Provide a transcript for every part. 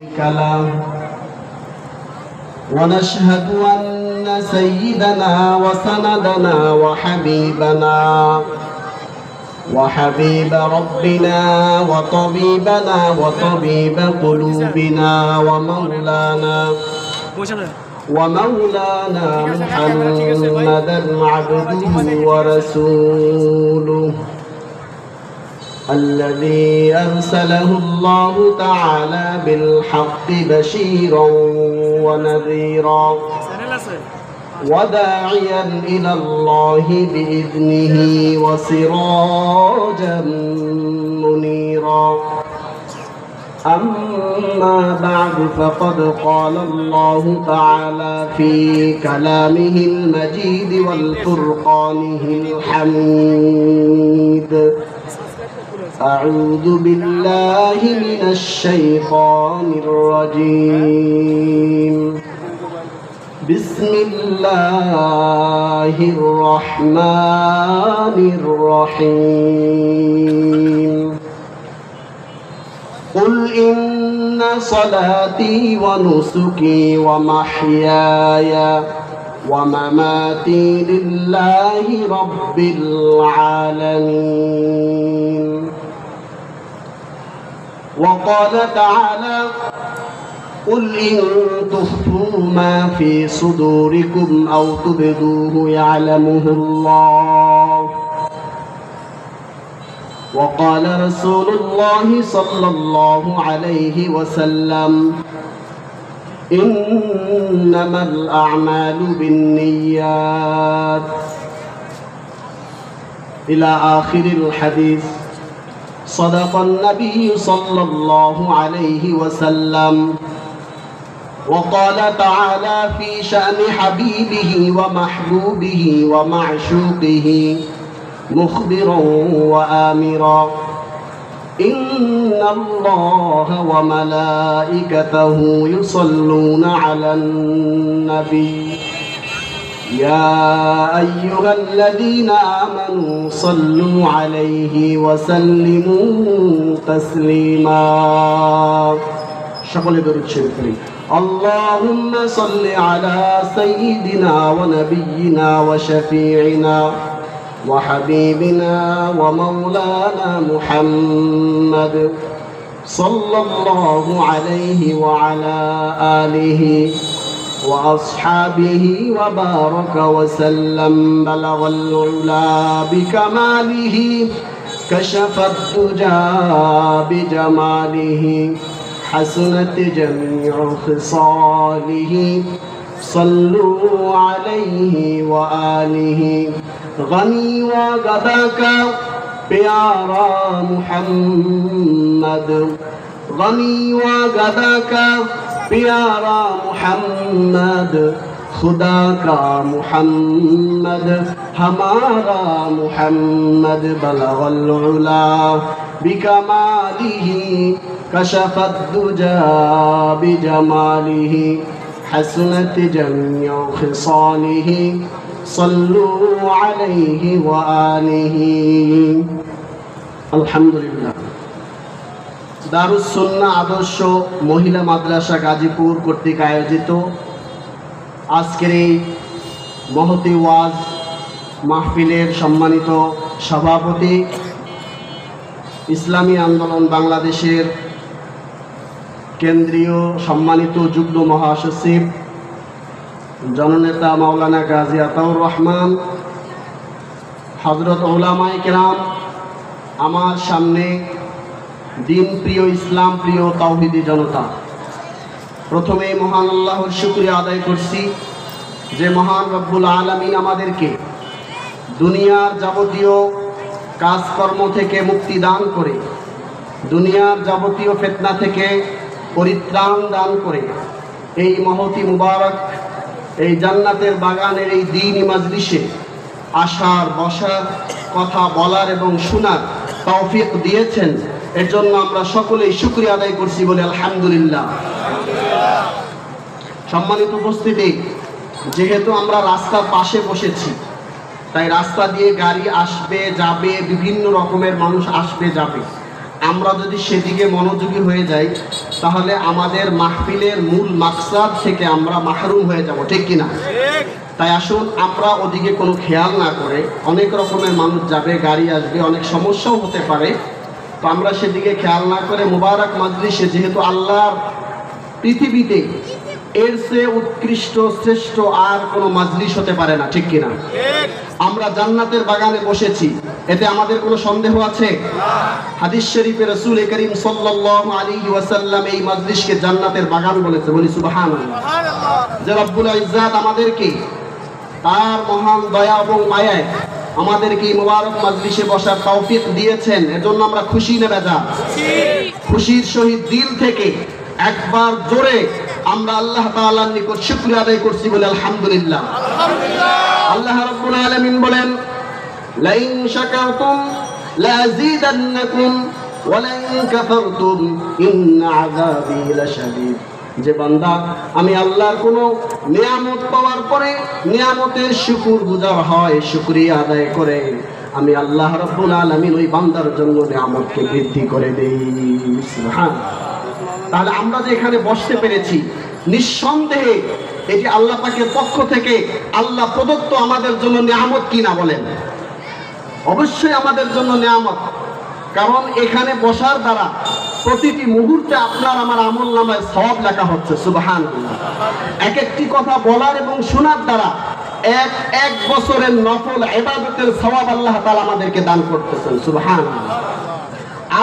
كلام ونشهد أن سيدنا وسندنا وحبيب ربنا وطبيبنا وطبيب قلوبنا ومولانا محمدا عبده ورسوله الذي أرسله الله تعالى بالحق بشيرا ونذيرا وداعيا إلى الله بإذنه وسراجا منيرا. أما بعد فقد قال الله تعالى في كلامه المجيد والفرقانه الحميد: أعوذ بالله من الشيطان الرجيم. بسم الله الرحمن الرحيم. قل إن صلاتي ونسكي ومحياي ومماتي لله رب العالمين. وقال تعالى: قل إن تخفوا ما في صدوركم أو تبدوه يعلمه الله. وقال رسول الله صلى الله عليه وسلم: إنما الأعمال بالنيات، إلى آخر الحديث. صدق النبي صلى الله عليه وسلم. وقال تعالى في شأن حبيبه ومحبوبه ومعشوقه مخبرا وآمرا: إن الله وملائكته يصلون على النبي يا أيها الذين آمنوا صلوا عليه وسلموا تسليما. شغل درود شريف. اللهم صل على سيدنا ونبينا وشفيعنا وحبيبنا ومولانا محمد صلى الله عليه وعلى آله وأصحابه وبارك وسلم. بلغ العلا بكماله، كشف الدجى بجماله، حسنت جميع خصاله. صلوا عليه وآله. غني وغداك پیارا محمد، غنی و گدا کا پیارا محمد، خدا کا محمد ہمارا محمد. بلغ العلا بکمالہ، کشف الدجى بجماله، حسنت جميع خصاله. صلوا عليه وآله. আলহামদুলিল্লাহ। দারুস সুন্নাহ আদর্শ মহিলা মাদ্রাসা গাজীপুর কর্তৃক আয়োজিত আজকের এই মহতী ওয়াজ মাহফিলের সম্মানিত সভাপতি, ইসলামী আন্দোলন বাংলাদেশের কেন্দ্রীয় সম্মানিত যুগ্ম মহাসচিব জননেতা মাওলানা গাজী আতাউর রহমান, হযরত উলামায়ে কেরাম, আমার সামনে দিন প্রিয়, ইসলাম প্রিয় তাওহীদি জনতা, প্রথমে মহান আল্লাহর শুকরিয়া আদায় করছি যে মহান রব্বুল আলামিন আমাদেরকে দুনিয়ার যাবতীয় কাজকর্ম থেকে মুক্তি দান করে, দুনিয়ার যাবতীয় ফিতনা থেকে পরিত্রাণ দান করে এই মহতী মুবারক এই জান্নাতের বাগানের এই দ্বীনি মাজলিসে আসার, বসার, কথা বলার এবং শোনার তৌফিক দিয়েছেন। এর জন্য আমরা সকলেই শুকরিয়া আদায় করছি বলে আলহামদুলিল্লাহ। সম্মানিত উপস্থিতি, যেহেতু আমরা রাস্তার পাশে বসেছি, তাই রাস্তা দিয়ে গাড়ি আসবে যাবে, বিভিন্ন রকমের মানুষ আসবে যাবে। আমরা যদি সেদিকে মনোযোগী হয়ে যাই তাহলে আমাদের মাহফিলের মূল মাকসাদ থেকে আমরা মাহরুম হয়ে যাব, ঠিক কিনা? তাই আসুন আমরা ওদিকে কোনো খেয়াল না করে, অনেক রকমের মানুষ যাবে, গাড়ি আসবে, অনেক সমস্যাও হতে পারে, তো আমরা সেদিকে খেয়াল না করে মুবারক মাজলিসে, যেহেতু আল্লাহর পৃথিবীতে এর চেয়ে উৎকৃষ্ট শ্রেষ্ঠ আর কোনো মাজলিস হতে পারে না, ঠিক কিনা? আমরা জান্নাতের বাগানে বসেছি, এতে আমাদের কোনো সন্দেহ আছে? হাদিস শরীফে রাসূল করিম সাল্লাল্লাহু আলাইহি ওয়াসাল্লাম এই মাজলিসকে জান্নাতের বাগান বলেছে। বলি সুবহানাল্লাহ। যে রব্বুল ইজ্জাত আমাদেরকে তার মহান দয়া এবং মায়ায় আমাদেরকে এই মুবারক মাজলিসে বসার তৌফিক দিয়েছেন, এজন্য আমরা খুশি না বেজার? খুশির সহিত দিল থেকে একবার জোরে আমরা আল্লাহ তাআলার নিকট শুকরিয়া আদায় করছি, বলে আলহামদুলিল্লাহ। আল্লাহ রাব্বুল আলামিন বলেন, লাইন শাকারতুম লাযীদান্নাকুম ওয়া লাইন কাফারতুম ইন্না আযাবী লাশাদীদ। যে বান্দা আমি আল্লাহর কোনো নিয়ামত পাওয়ার পরে নিয়ামতের শুকরগুজার হয়, শুকরিয়া আদায় করে, আমি আল্লাহ রাব্বুল আলামিন ওই বান্দার জন্য নিয়ামতকে বৃদ্ধি করে দেই। সুবহানাল্লাহ। তাহলে আমরা যে এখানে বসতে পেরেছি, নিঃসন্দেহে এটি আল্লাহ পাকের পক্ষ থেকে আল্লাহ প্রদত্ত আমাদের জন্য নিয়ামত কিনা বলেন? অবশ্যই আমাদের জন্য নিয়ামত, কারণ এখানে বসার দ্বারা প্রতিটি মুহূর্তে আপনার আমার আমল নামায় সওয়াব লেখা হচ্ছে। সুবহানাল্লাহ। এক একটি কথা বলার এবং শোনার দ্বারা এক বছরের নফল ইবাদতের সওয়াব আল্লাহ তাআলা আমাদেরকে দান করতেছেন। সুবহানাল্লাহ।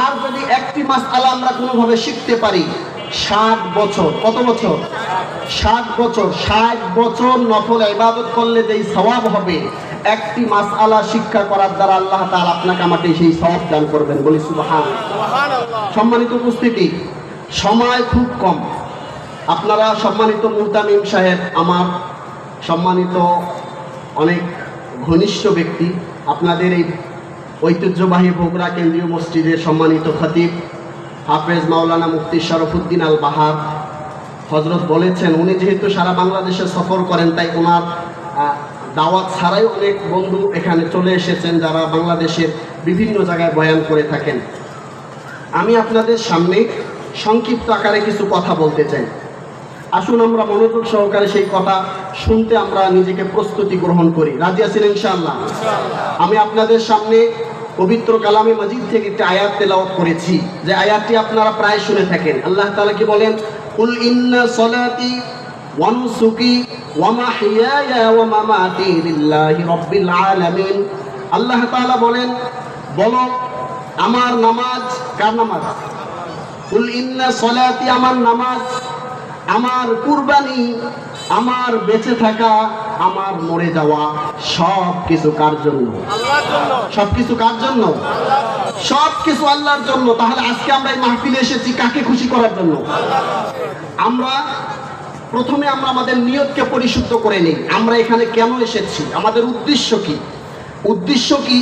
আর যদি একটি মাসআলা আমরা কোনোভাবে শিখতে পারি, 60 বছর, কত বছর? 60 বছর, 60 বছর নফল ইবাদত করলে যেই সওয়াব হবে, একটি মাসআলা শিক্ষা করার দ্বারা আল্লাহ তাআলা আপনাকে আমাকে সেই সওয়াব দান করবেন। বলি সুবহানাল্লাহ। সম্মানিত উপস্থিতি, সময় খুব কম। আপনারা সম্মানিত মুহতামিম সাহেব, আমার সম্মানিত অনেক ঘনিষ্ঠ ব্যক্তি, আপনাদের এই ঐতিহ্যবাহী বগুড়া কেন্দ্রীয় মসজিদের সম্মানিত খতিব হাফেজ মাওলানা মুফতি শরফুদ্দিন আল বাহার হযরত বলেছেন, উনি যেহেতু সারা বাংলাদেশে সফর করেন, তাই ওনার দাওয়াত ছাড়াই অনেক বন্ধু এখানে চলে এসেছেন যারা বাংলাদেশের বিভিন্ন জায়গায় বয়ান করে থাকেন। আমি আপনাদের সামনে সংক্ষিপ্ত আকারে কিছু কথা বলতে চাই। আসুন আমরা মনোযোগ সহকারে সেই কথা শুনতে আমরা নিজেকে প্রস্তুতি গ্রহণ করি। রাজি আছেন ইনশাআল্লাহ? আমি আপনাদের সামনে পবিত্র কালামে মাজিদ থেকে একটা আয়াত তেলাওয়াত করেছি, যে আয়াতটি আপনারা প্রায় শুনে থাকেন। আল্লাহ তাআলা কি বলেন? কুল ইন্না সলাতি ওয়া নুসুকি ওয়া মাহইয়ায়া ওয়া মামাতি লিল্লাহি রাব্বিল আলামিন। আল্লাহ তাআলা বলেন, বলো আমার নামাজ, কার নামাজ? কুল ইন্না সলাতি, আমার নামাজ, আমার কুরবানি, আমার বেঁচে থাকা, আমার মরে যাওয়া, সব কিছু কার জন্য? আল্লাহর জন্য। সব কিছু কার জন্য? সব কিছু আল্লাহর জন্য। তাহলে আজকে আমরা এই মাহফিলে এসেছি কাকে খুশি করার জন্য? আমরা প্রথমে আমরা আমাদের নিয়তকে পরিশুদ্ধ করে নিই। আমরা এখানে কেন এসেছি? আমাদের উদ্দেশ্য কি? উদ্দেশ্য কি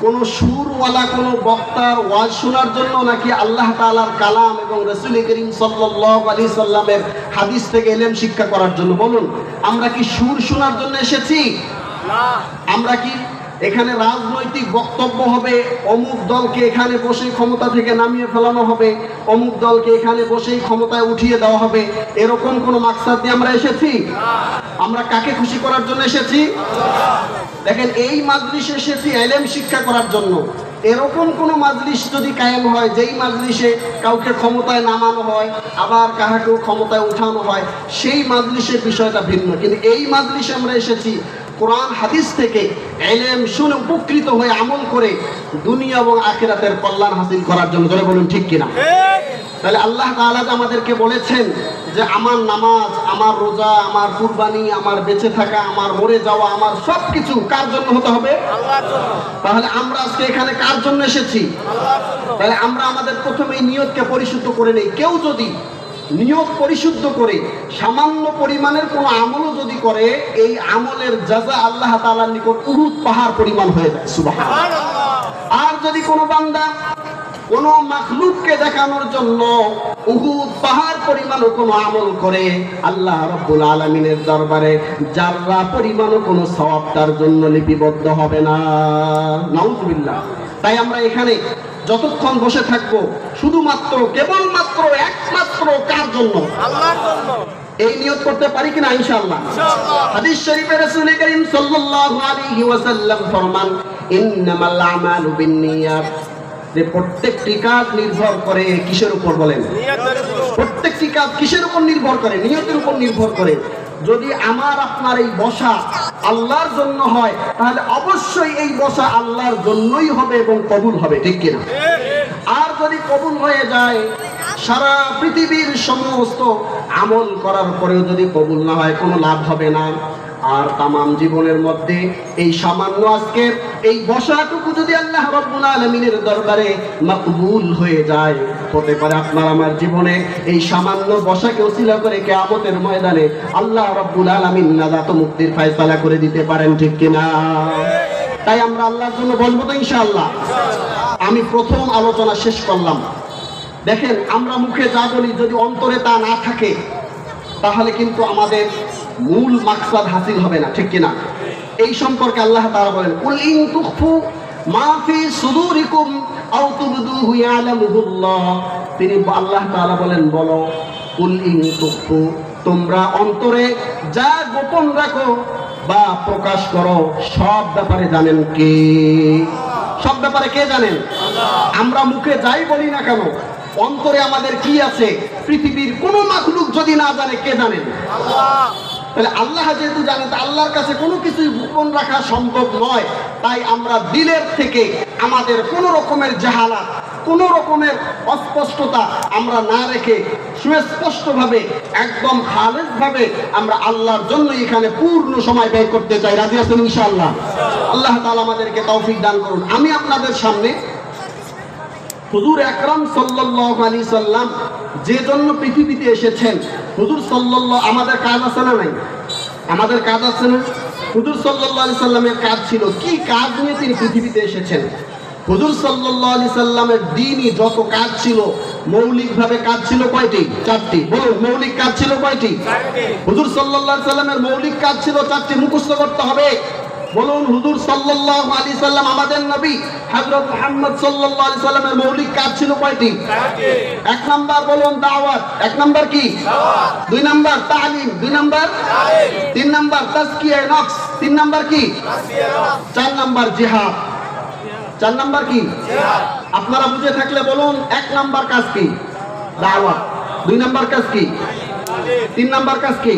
কোনো সুরওয়ালা কোনো বক্তার ওয়াজ শোনার জন্য, নাকি আল্লাহ তাআলার কালাম এবং রাসূল করিম সাল্লাল্লাহু আলাইহি সাল্লামের হাদিস থেকে ইলম শিক্ষা করার জন্য? বলুন, আমরা কি সুর শোনার জন্য এসেছি? না। আমরা কি এখানে রাজনৈতিক বক্তব্য হবে, অমুক দলকে এখানে বসে ক্ষমতা থেকে নামিয়ে ফেলানো হবে, অমুক দলকে এখানে বসেই ক্ষমতায় উঠিয়ে দেওয়া হবে, এরকম কোনো মাকসাদ নিয়ে আমরা এসেছি? আমরা কাকে খুশি করার জন্য এসেছি? দেখেন, এই মাজলিসে এসেছি ইলম শিক্ষা করার জন্য। এরকম কোনো মাজলিস যদি কায়েম হয়, যেই মাজলিসে কাউকে ক্ষমতায় নামানো হয় আবার কাহাকেও ক্ষমতায় উঠানো হয়, সেই মাজলিসের বিষয়টা ভিন্ন। কিন্তু এই মাজলিসে আমরা এসেছি কোরআন হাদিস থেকে ইলম শুনে উপকৃত হয়ে আমল করে দুনিয়া এবং আখিরাতের কল্যাণ হাসিল করার জন্য। জোরে বলুন, ঠিক কিনা? তাহলে আল্লাহ তাআলা আমাদেরকে বলেছেন যে আমার নামাজ, আমার রোজা, আমার কুরবানি, আমার বেঁচে থাকা, আমার মরে যাওয়া, আমার সব কিছু কার জন্য হতে হবে? আল্লাহর জন্য। তাহলে আমরা আজকে এখানে কার জন্য এসেছি? আল্লাহর জন্য। তাহলে আমরা আমাদের প্রথমে এই নিয়তকে পরিশুদ্ধ করে নেই। কেউ যদি নিয়ত পরিশুদ্ধ করে সামান্য পরিমাণের কোনো আমলও যদি করে, এই আমলের জাযা আল্লাহ তাআলার নিকট উহুদ পাহাড় পরিমাণ হয়ে যায়। সুবহানাল্লাহ। আর যদি কোনো বান্দা কোনো মাখলুককে দেখানোর জন্য উহুদ পাহাড় পরিমাণও কোনো আমল করে, আল্লাহ রাব্বুল আলামিনের দরবারে যাররা পরিমাণও কোনো সওয়াব তার জন্য লিপিবদ্ধ হবে না। নাউযুবিল্লাহ। তাই আমরা এখানে যতক্ষণ বসে থাকবো শুধুমাত্র কেবলমাত্র একমাত্র কার জন্য? আল্লাহর জন্য। এই নিয়ত করতে পারি কিনা? ইনশাআল্লাহ। হাদিস শরীফে রাসূল করিম সাল্লাল্লাহু আলাইহি ওয়াসাল্লাম ফরমান, ইন্নামাল আমালু বিন্নিয়াত, যে প্রত্যেকটি কাজ নির্ভর করে কিসের উপর বলেন? নিয়তের উপর। প্রত্যেকটি কাজ কিসের উপর নির্ভর করে? নিয়তের উপর নির্ভর করে। যদি আমার আপনার এই বসা আল্লাহর জন্য হয়, তাহলে অবশ্যই এই বসা আল্লাহর জন্যই হবে এবং কবুল হবে, ঠিক কিনা? আর যদি কবুল হয়ে যায়, সারা পৃথিবীর সমস্ত আমল করার পরেও যদি কবুল না হয়, কোনো লাভ হবে না। আর তামাম জীবনের মধ্যে এই সামান্য আজকের এই বসাটুকু যদি আল্লাহ রাব্বুল আলামিনের দরবারে মকবুল হয়ে যায়, হতে পারে আপনার আমার জীবনে এই সামান্য বসাকে ওসিলা করে কিয়ামতের ময়দানে আল্লাহ রাব্বুল আলামিন নাজাত ও মুক্তির ফয়সালা করে দিতে পারেন, ঠিক কিনা? তাই আমরা আল্লাহর জন্য বলবো তো ইনশাআল্লাহ। আমি প্রথম আলোচনা শেষ করলাম। দেখেন, আমরা মুখে যা বলি যদি অন্তরে তা না থাকে, তাহলে কিন্তু আমাদের মূল মাকসাদ হাসিল হবে না, ঠিক কিনা? এই সম্পর্কে আল্লাহ তাআলা বলেন, কুল ইন তুখফু মা ফি সুদুরিকুম আও তুবদুহু ইয়ালামুহুল্লাহ। তিনি আল্লাহ তাআলা বলেন, বলো, কুল ইন তুখফু, তোমরা অন্তরে যা গোপন রাখো বা প্রকাশ করো, সব ব্যাপারে জানেন কে? সব ব্যাপারে কে জানেন? আল্লাহ। আমরা মুখে যাই বলি না কেন, অন্তরে আমাদের কি আছে পৃথিবীর কোনো মাখলুক যদি না জানে, কে জানেন? আল্লাহ। তাহলে আল্লাহ যেহেতু জানেন, আল্লাহর কাছে কোনো কিছুই গোপন রাখা সম্ভব নয়। তাই আমরা দিলের থেকে আমাদের কোনো রকমের জাহালাত, কোনো রকমের অস্পষ্টতা আমরা না রেখে সুস্পষ্টভাবে একদম খালেসভাবে আমরা আল্লাহর জন্য এখানে পূর্ণ সময় ব্যয় করতে চাই। রাজি আছেন ইনশাআল্লাহ? আল্লাহ তাআলা আমাদেরকে তৌফিক দান করুন। আমি আপনাদের সামনে হুজুর আকরাম সাল্লাল্লাহু আলাইহি সাল্লাম যে জন্য পৃথিবীতে এসেছেন, হুজুর সাল্লাল্লাহু, আমাদের কাজ আছে না নাই? আমাদের কাজ আছে না? হুজুর সাল্লাল্লাহু আলাইহি সাল্লামের কাজ ছিল কি? কাজ নিয়ে তিনি পৃথিবীতে এসেছেন। হুজুর সাল্লাল্লাহু আলাইহি সাল্লামের দ্বীনি যত কাজ ছিল, মৌলিকভাবে কাজ ছিল কয়টি? 4টি। বলুন, মৌলিক কাজ ছিল কয়টি? 4টি। হুজুর সাল্লাল্লাহু আলাইহি সাল্লামের মৌলিক কাজ ছিল 4টি, মুখস্থ করতে হবে। বলুন, হুজুর সাল্লাল্লাহু আলাইহি সাল্লাম আমাদের নবী হযরত মুহাম্মদ সাল্লাল্লাহু আলাইহি সাল্লামের মৌলিক কাজ ছিল কয়টি? 4টি। 1 নাম্বার বলুন দাওয়াত, 1 নাম্বার কি? দাওয়াত। 2 নাম্বার তালিম, 2 নাম্বার তালিম। 3 নাম্বার তাজকিয়া নফস, 3 নাম্বার কি? তাজকিয়া নফস। 4 নাম্বার জিহাদ। 4 নাম্বার কি? জিহাদ। আপনারা বুঝে থাকলে বলুন, 1 নাম্বার কাজ কি? দাওয়াত। 2 নাম্বার কাজ কি? তালিম। 3 নাম্বার কাজ কি?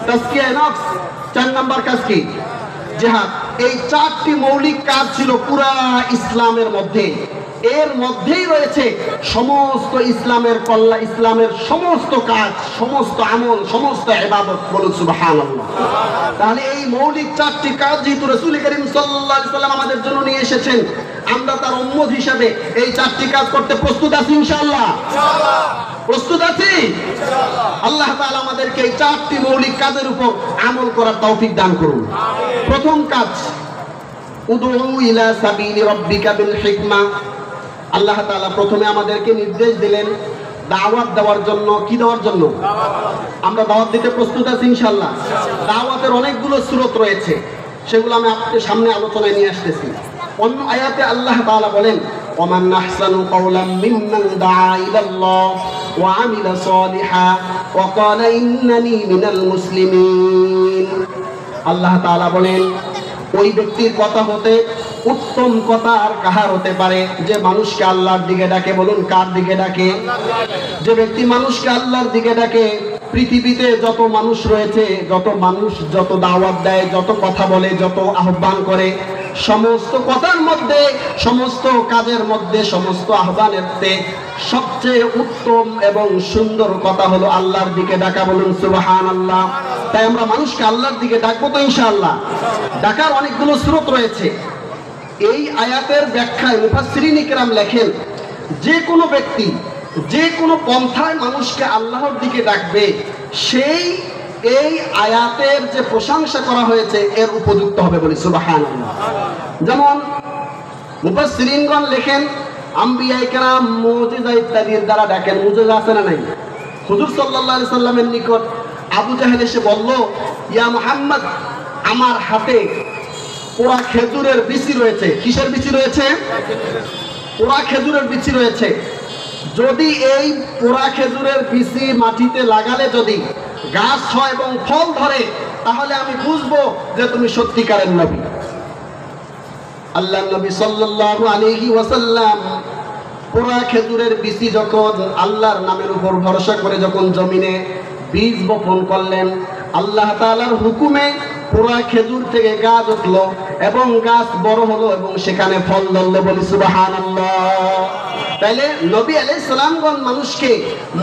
তাজকিয়া নফস। 4 নাম্বার কাজ কি? জিহাদ। এই 4টি মৌলিক কাজ ছিল পুরা ইসলামের মধ্যে। এর মধ্যেই রয়েছে সমস্ত ইসলামের কল্যাণ, ইসলামের সমস্ত কাজ, সমস্ত আমল, সমস্ত ইবাদত। বলুন সুবহানাল্লাহ। তাহলে এই মৌলিক 4টি কাজ যেহেতু রাসূল করিম সাল্লাল্লাহু আলাইহি সাল্লাম আমাদের জন্য নিয়ে এসেছেন, আমরা তার উম্মত হিসেবে এই 4টি কাজ করতে প্রস্তুত আছি ইনশাআল্লাহ? ইনশাআল্লাহ। প্রস্তুত আছি ইনশাআল্লাহ। আল্লাহ তাআলা আমাদেরকে এই 4টি মৌলিক কাজের উপর আমল করার তৌফিক দান করুন। আমিন। প্রথম কাজ, উদউ ইলা সাবিলি রাব্বিকা বিল হিকমা। আল্লাহ তাআলা প্রথমে আমাদেরকে নির্দেশ দিলেন দাওয়াত দেওয়ার জন্য। কি দেওয়ার জন্য? আমরা দাওয়াত দিতে প্রস্তুত আছি ইনশাআল্লাহ? দাওয়াতের অনেকগুলো সূরত রয়েছে, সেগুলো আমি আপনাদের সামনে আলোচনায় নিয়ে আসতেছি। অন্য আয়াতে আল্লাহ তাআলা বলেন, ওমান আহসানু কাওলাম মিম্মান দাআ ইলাল্লাহ ওয়া আমিলা সালিহা ওয়া ক্বালা ইন্নানি মিনাল মুসলিমিন। আল্লাহ তাআলা বলেন, ওই ব্যক্তির কথা হতে উত্তম কথা আর কাহার হতে পারে যে মানুষকে আল্লাহর দিকে ডাকে। বলুন, কার দিকে ডাকে? যে ব্যক্তি মানুষকে আল্লাহর দিকে ডাকে। পৃথিবীতে যত মানুষ রয়েছে, যত মানুষ যত দাওয়াত দেয়, যত কথা বলে, যত আহ্বান করে, সমস্ত কথার মধ্যে, সমস্ত কাজের মধ্যে, সমস্ত আহ্বানের সবচেয়ে উত্তম এবং সুন্দর কথা হলো আল্লাহর দিকে ডাকা। বলুন সুবহানাল্লাহ। তাই আমরা মানুষকে আল্লাহর দিকে ডাকবো তো ইনশাআল্লাহ? ডাকার অনেকগুলো স্রোত রয়েছে। এই আয়াতের ব্যাখ্যায় মুফাসসিরিন ইকরাম লেখেন, যে কোনো ব্যক্তি যে কোনো পন্থায় মানুষকে আল্লাহর দিকে ডাকবে, সেই এই আয়াতের যে প্রশংসা করা হয়েছে এর উপযুক্ত হবে। বলি সুবহানাল্লাহ। যেমন মুফাসসিরিনগণ লেখেন, আম্বিয়া ইকরাম মুজিজা ইত্যাদির দ্বারা ডাকেন। মুজিজা আছে না নাই? হুজুর সাল্লাল্লাহু আলাইহি সাল্লামের নিকট আবু জাহেল এসে বলল, ইয়া মুহাম্মদ, আমার হাতে পোড়া খেজুরের বিচি রয়েছে। কিসের বিচি রয়েছে? পোড়া খেজুরের বিচি রয়েছে, যদি এই পোড়া খেজুরের বিচি মাটিতে লাগালে যদি গাছ হয় এবং ফল ধরে, তাহলে আমি বুঝবো যে তুমি সত্যিকারের নবী। আল্লাহ নবী সাল্লাল্লাহু আলাইহি ওয়াসাল্লাম পোড়া খেজুরের বিচি যখন আল্লাহর নামের উপর ভরসা করে যখন জমিনে বীজ বপন করলেন, আল্লাহ তাআলার হুকুমে পোড়া খেজুর থেকে গাছ উঠলো এবং গাছ বড় হলো এবং সেখানে ফল ধরলো। বলি সুবহানাল্লাহ। তাইলে নবী আলাইহিস সালামগণ মানুষকে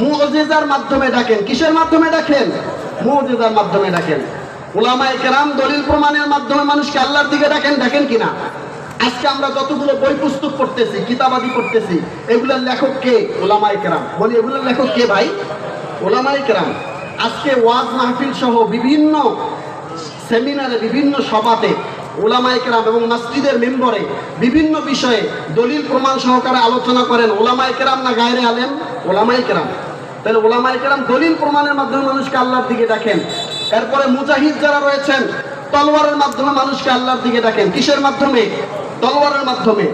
মুজিজার মাধ্যমে ডাকেন। কিসের মাধ্যমে ডাকেন? মুজিজার মাধ্যমে ডাকেন। উলামায়ে কেরাম দলিল প্রমাণের মাধ্যমে মানুষকে আল্লাহর দিকে ডাকেন। ডাকেন কিনা? আজকে আমরা যতগুলো বই পুস্তক পড়তেছি, কিতাবাদি পড়তেছি, এগুলোর লেখক কে? উলামায়ে কেরাম। বলি এগুলোর লেখক কে ভাই? উলামায়ে কেরাম। আজকে ওয়াজ মাহফিল সহ বিভিন্ন সেমিনারে, বিভিন্ন সভাতে উলামায়ে কেরাম এবং মসজিদের মেম্বরে বিভিন্ন বিষয়ে দলিল প্রমাণ সহকারে আলোচনা করেন উলামায়ে কেরাম না গায়রে আলেম? উলামায়ে কেরাম। তাহলে উলামায়ে কেরাম দলিল প্রমাণের মাধ্যমে মানুষকে আল্লাহর দিকে ডাকেন। এরপরে মুজাহিদ যারা রয়েছেন তলোয়ারের মাধ্যমে মানুষকে আল্লাহর দিকে ডাকেন। কিসের মাধ্যমে? তলোয়ারের মাধ্যমে।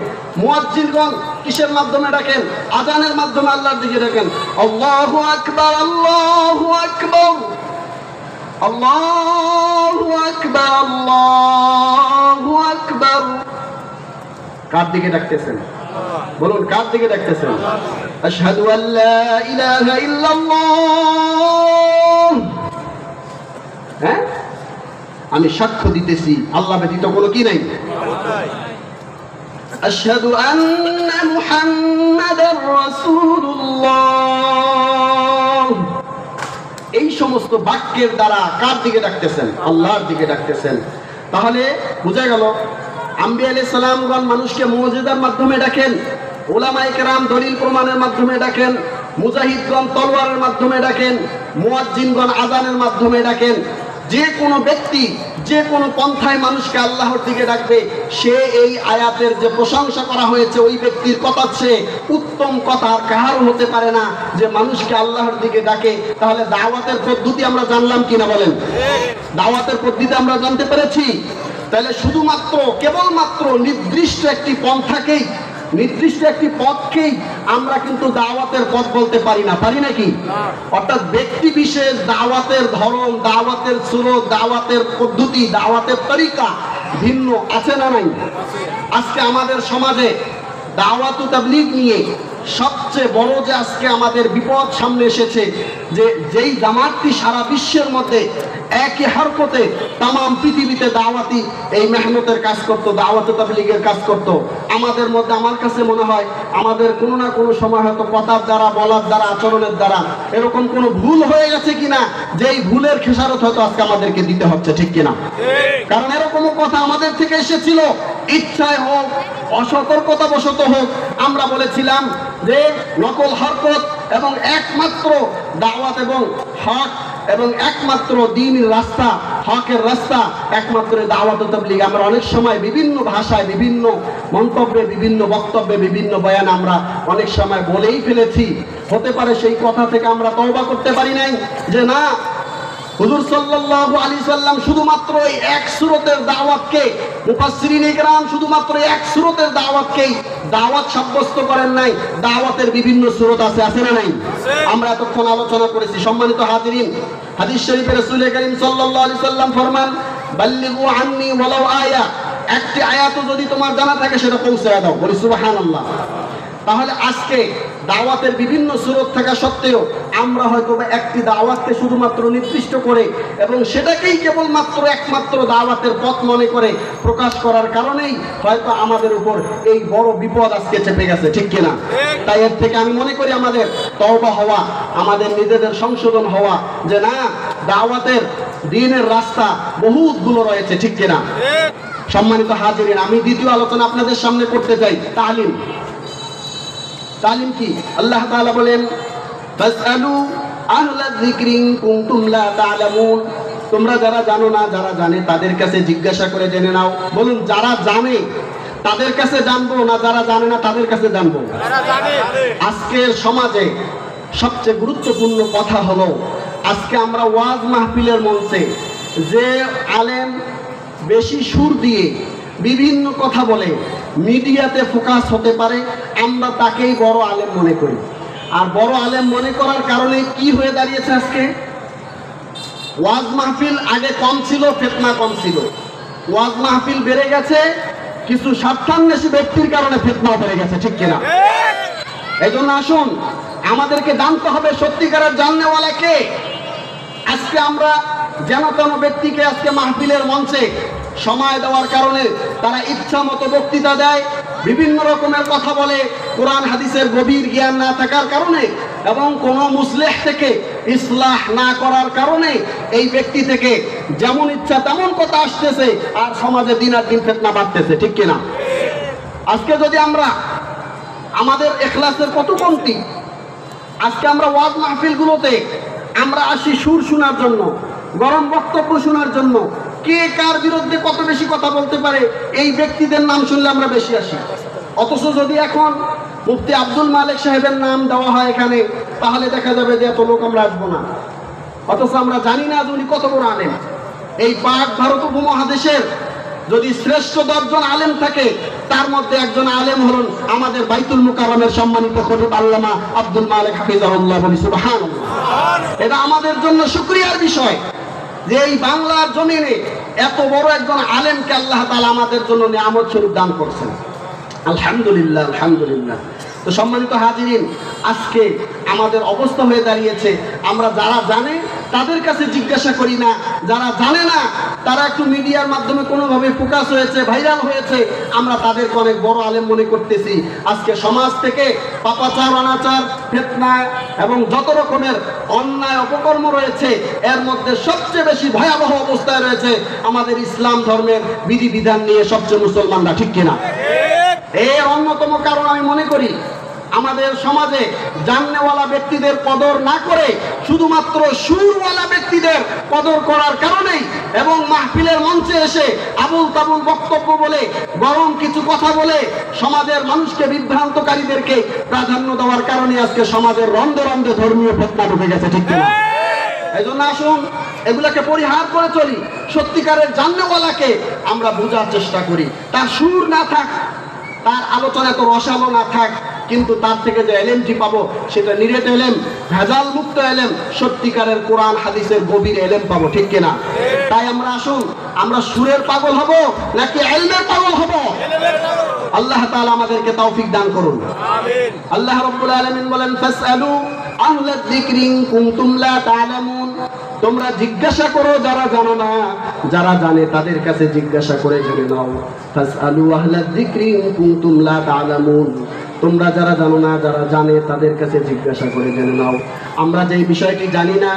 মুয়াজ্জিনগণ কিসের মাধ্যমে ডাকেন? আযানের মাধ্যমে আল্লাহর দিকে ডাকেন। আল্লাহু আকবার, আল্লাহু আকবার, আল্লাহু আকবার, আল্লাহু আকবার। কার দিকে ডাকতেছেন? বলুন কার দিকে ডাকতেছেন? আশহাদু আল্লা ইলাহা ইল্লাল্লাহ। হ্যাঁ, আমি সাক্ষ্য দিতেছি আল্লাহ ব্যতীত কোনো কি নাই। আশহাদু আন্না মুহাম্মাদার রাসূলুল্লাহ। এই সমস্ত বাক্যের দ্বারা কার দিকে ডাকতেছেন? আল্লাহর দিকে ডাকতেছেন। তাহলে বোঝা গেল আম্বিয়া আলাইহিস সালামগণ মানুষকে মুজিজার মাধ্যমে ডাকেন, উলামায়ে কেরাম দলিল প্রমাণের মাধ্যমে ডাকেন, মুজাহিদগণ তলোয়ারের মাধ্যমে ডাকেন, মুয়াজ্জিনগণ আযানের মাধ্যমে ডাকেন। যে কোনো ব্যক্তি যে কোনো পন্থায় মানুষকে আল্লাহর দিকে ডাকবে, সে এই আয়াতের যে প্রশংসা করা হয়েছে ওই ব্যক্তির কথা চেয়ে উত্তম কথা আর কাহারও হতে পারে না, যে মানুষকে আল্লাহর দিকে ডাকে। তাহলে দাওয়াতের পদ্ধতি আমরা জানলাম কিনা বলেন? দাওয়াতের পদ্ধতি আমরা জানতে পেরেছি। তাহলে শুধুমাত্র কেবলমাত্র নির্দিষ্ট একটি পন্থাকেই, নির্দিষ্ট একটি পথকেই আমরা কিন্তু দাওয়াতের পথ বলতে পারি না, পারি নাকি? অর্থাৎ ব্যক্তি বিশেষ দাওয়াতের ধরন, দাওয়াতের সুরত, দাওয়াতের পদ্ধতি, দাওয়াতের তরিকা ভিন্ন আছে না নাই? আজকে আমাদের সমাজে দাওয়াত ও তাবলীগ নিয়ে সবচেয়ে বড় যে আজকে আমাদের বিপদ সামনে এসেছে, যে যেই জামাতটি সারা বিশ্বের মধ্যে একই হরকতে তামাম পৃথিবীতে দাওয়াতি এই মেহনতের কাজ করত, দাওয়াত ও তাবলীগের কাজ করত, আমাদের মধ্যে আমার কাছে মনে হয় আমাদের কোনো না কোনো সময় হয়তো কথার দ্বারা, বলার দ্বারা, আচরণের দ্বারা এরকম কোনো ভুল হয়ে গেছে কিনা, যে এই ভুলের খেসারত হয়তো আজকে আমাদেরকে দিতে হচ্ছে, ঠিক কিনা? কারণ এরকমও কথা আমাদের থেকে এসেছিল, ইচ্ছায় হোক অসতর্কতা বশত হোক, আমরা বলেছিলাম যে নকল হরকত এবং একমাত্র দাওয়াত এবং হক এবং একমাত্র দ্বীনের রাস্তা, হকের রাস্তা একমাত্র দাওয়াত ও তাবলীগ। আমরা অনেক সময় বিভিন্ন ভাষায়, বিভিন্ন মন্তব্যে, বিভিন্ন বক্তব্যে, বিভিন্ন বয়ান আমরা অনেক সময় বলেই ফেলেছি। হতে পারে সেই কথা থেকে আমরা তওবা করতে পারি নাই, যে না, হুজুর সাল্লাল্লাহু আলাইহি সাল্লাম শুধুমাত্র এই এক সূরতের দাওয়াতকে, মুফাসসিরিনে কেরাম শুধুমাত্র এক সূরতের দাওয়াতকেই দাওয়াত সাব্যস্ত করেন নাই। দাওয়াতের বিভিন্ন সূরত আছে, আছে না নাই? আমরা এতক্ষণ আলোচনা করেছি। সম্মানিত হাজিরিন, হাদিস শরীফে রাসূল করিম সাল্লাল্লাহু আলাইহি সাল্লাম ফরমান, বাল্লিগু আন্নী ওয়ালাউ আয়া। একটি আয়াতও যদি তোমার জানা থাকে সেটা পৌঁছায় দাও। বলি সুবহানাল্লাহ। তাহলে আজকে দাওয়াতের বিভিন্ন সুরত থাকা সত্ত্বেও আমরা হয়তো একটি দাওয়াতকে শুধুমাত্র নির্দিষ্ট করে এবং সেটাকেই কেবলমাত্র একমাত্র দাওয়াতের পথ মনে করে প্রকাশ করার কারণেই হয়তো আমাদের উপর এই বড় বিপদ আজকে চেপে গেছে, ঠিক কিনা? তাই এর থেকে আমি মনে করি আমাদের তওবা হওয়া, আমাদের নিজেদের সংশোধন হওয়া, যে না, দাওয়াতের দ্বীনের রাস্তা বহুতগুলো রয়েছে, ঠিক কিনা? সম্মানিত হাজিরিন, আমি দ্বিতীয় আলোচনা আপনাদের সামনে করতে চাই, তালিম। তালিম কি? আল্লাহ তাআলা বলেন, ফাসআলু আহলা যিকরি ইন কুনতুম লা তা'লামুন। তোমরা যারা জানো না, যারা জানে তাদের কাছে জিজ্ঞাসা করে জেনে নাও। বলুন, যারা জানে তাদের কাছে জানবো না যারা জানে না তাদের কাছে জানবো? আজকের সমাজে সবচেয়ে গুরুত্বপূর্ণ কথা হলো, আজকে আমরা ওয়াজ মাহফিলের মঞ্চে যে আলেম বেশি সুর দিয়ে বিভিন্ন কথা বলে, মিডিয়াতে ফোকাস হতে পারে, আমরা তাকেই বড় আলেম মনে করি। আর বড় আলেম মনে করার কারণে কি হয়ে দাঁড়িয়েছে আজকে? ওয়াজ মাহফিল আগে কম ছিল, ফিতনা কম ছিল। ওয়াজ মাহফিল বেড়ে গেছে, কিছু স্বার্থান্বেষী ব্যক্তির কারণে ফিতনাও বেড়ে গেছে, ঠিক কিনা? এই জন্য আসুন, আমাদেরকে জানতে হবে সত্যিকারের জাননেওয়ালা কে। আজকে আমরা যেন কোনো ব্যক্তিকে আজকে মাহফিলের মঞ্চে সময় দেওয়ার কারণে তারা ইচ্ছা মতো বক্তৃতা দেয়, বিভিন্ন রকমের কথা বলে, কোরআন হাদিসের গভীর জ্ঞান না থাকার কারণে এবং কোনো মুসলিহ থেকে ইসলাহ না করার কারণে এই ব্যক্তি থেকে যেমন ইচ্ছা তেমন কথা আসতেছে, আর সমাজে দিন আর দিন ফিতনা বাড়তেছে, ঠিক কিনা? আজকে যদি আমরা আমাদের ইখলাসের কত কমতি, আজকে আমরা ওয়াজ মাহফিলগুলোতে আমরা আসি সুর শোনার জন্য, গরম বক্তব্য শোনার জন্য, কে কার বিরুদ্ধে কত বেশি কথা বলতে পারে এই ব্যক্তিদের নাম শুনলে আমরা বেশি আসি। অথচ যদি এখন মুফতি আব্দুল মালিক সাহেবের নাম দেওয়া হয় এখানে, তাহলে দেখা যাবে যে এত লোক আমরা আসবো না। অথচ আমরা জানি না যে উনি কত বড় আলেম। এই পাক ভারত উপমহাদেশের যদি শ্রেষ্ঠ 10 জন আলেম থাকে, তার মধ্যে একজন আলেম হলেন আমাদের বাইতুল মুকাররমের সম্মানিত খতিব আল্লামা আব্দুল মালিক হাফিজাহুল্লাহ। বলি সুবহানাল্লাহ। এটা আমাদের জন্য শুকরিয়ার বিষয় যে এই বাংলার জমিনে এত বড় একজন আলেমকে আল্লাহ তাআলা আমাদের জন্য নিয়ামত স্বরূপ দান করছেন। আলহামদুলিল্লাহ, আলহামদুলিল্লাহ। তো সম্মানিত হাজিরিন, আজকে আমাদের অবস্থা হয়ে দাঁড়িয়েছে, আমরা যারা জানে তাদের কাছে জিজ্ঞাসা করি না, যারা জানে না তারা একটু মিডিয়ার মাধ্যমে কোনোভাবে ফোকাস হয়েছে, ভাইরাল হয়েছে, আমরা তাদেরকে অনেক বড় আলেম মনে করতেছি। আজকে সমাজ থেকে পাপাচার, অনাচার, ফিতনা এবং যত রকমের অন্যায় অপকর্ম রয়েছে, এর মধ্যে সবচেয়ে বেশি ভয়াবহ অবস্থায় রয়েছে আমাদের ইসলাম ধর্মের বিধিবিধান নিয়ে সবচেয়ে মুসলমানরা, ঠিক কিনা? এর অন্যতম কারণ আমি মনে করি আমাদের সমাজে জাননেওয়ালা ব্যক্তিদের কদর না করে শুধুমাত্র সুরওয়ালা ব্যক্তিদের কদর করার কারণেই, এবং মাহফিলের মঞ্চে এসে আবুল তাবুল বক্তব্য বলে, গরম কিছু কথা বলে সমাজের মানুষকে, বিভ্রান্তকারীদেরকে প্রাধান্য দেওয়ার কারণে আজকে সমাজের রন্ধে রন্ধে ধর্মীয় ফিতনা ঢুকে গেছে, ঠিক কিনা? এই জন্য আসুন এগুলাকে পরিহার করে চলি। সত্যিকারের জাননেওয়ালাকে আমরা বোঝার চেষ্টা করি। তার সুর না থাক, তার আলোচনা এত রসালো না থাক, কিন্তু তার থেকে যে এলেমটি পাবো সেটা নিরেট এলেম, ভেজাল মুক্ত এলেম, সত্যিকারের কোরআন হাদিসের গভীর এলেম পাবো, ঠিক কিনা? তাই আমরা আসুন, আমরা সুরের পাগল হব নাকি এলমের পাগল হব? আল্লাহ তাআলা আমাদেরকে তৌফিক দান করুন, আমিন। আল্লাহ রাব্বুল আলামিন বলেন, ফাসআলু আহলা যিকরি ইন কুনতুম লা তা'লামুন। তোমরা জিজ্ঞাসা করো যারা জানো না, যারা জানে তাদের কাছে জিজ্ঞাসা করে জেনে নাও। ফাসআলু আহলা যিকরি ইন কুনতুম লা তা'লামুন। তোমরা যারা জানো না, যারা জানে তাদের কাছে জিজ্ঞাসা করে জেনে নাও। আমরা যে বিষয়টি জানি না,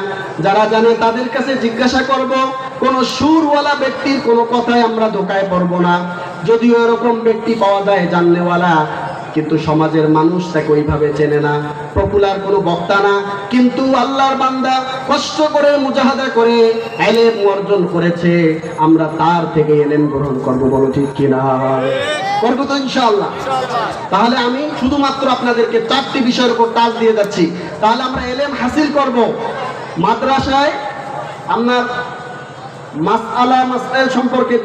যারা জানে তাদের কাছে জিজ্ঞাসা করব। কোন সুরওয়ালা ব্যক্তির কোনো কথায় আমরা ধোকায় পড়ব না। যদিও এরকম ব্যক্তি পাওয়া যায় জাননেওয়ালা, কিন্তু সমাজের মানুষ তাকে ওইভাবে চেনে না, পপুলার কোনো বক্তা না, কিন্তু আল্লাহর বান্দা কষ্ট করে মুজাহাদা করে ইলম অর্জন করেছে, আমরা তার থেকে ইলম গ্রহণ করব। বলো ঠিক কিনা? করবো তো ইনশাআল্লাহ। তাহলে আমি শুধুমাত্র আপনাদেরকে 4টি বিষয়ের উপর টাচ দিয়ে যাচ্ছি। তাহলে আমরা ইলম হাসিল করব। মাদ্রাসায় আপনার মাসআলা মাসাইল সম্পর্কে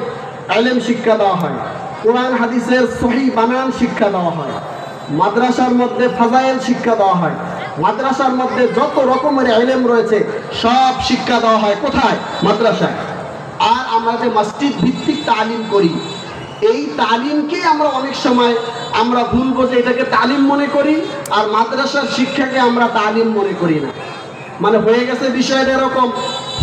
ইলম শিক্ষা দেওয়া হয়, কোরআন হাদিসের সহিহ বানান শিক্ষা দেওয়া হয়, মাদ্রাসার মধ্যে ফাজাইল শিক্ষা দেওয়া হয়, মাদ্রাসার মধ্যে যত রকমের ইলম রয়েছে সব শিক্ষা দেওয়া হয়। কোথায়? মাদ্রাসায়। আর আমরা যে মসজিদ ভিত্তিক তালিম করি, এই তালিমকেই আমরা অনেক সময় আমরা ভুল বুঝে এটাকে তালিম মনে করি, আর মাদ্রাসার শিক্ষাকে আমরা তালিম মনে করি না। মানে হয়ে গেছে বিষয়টা এরকম,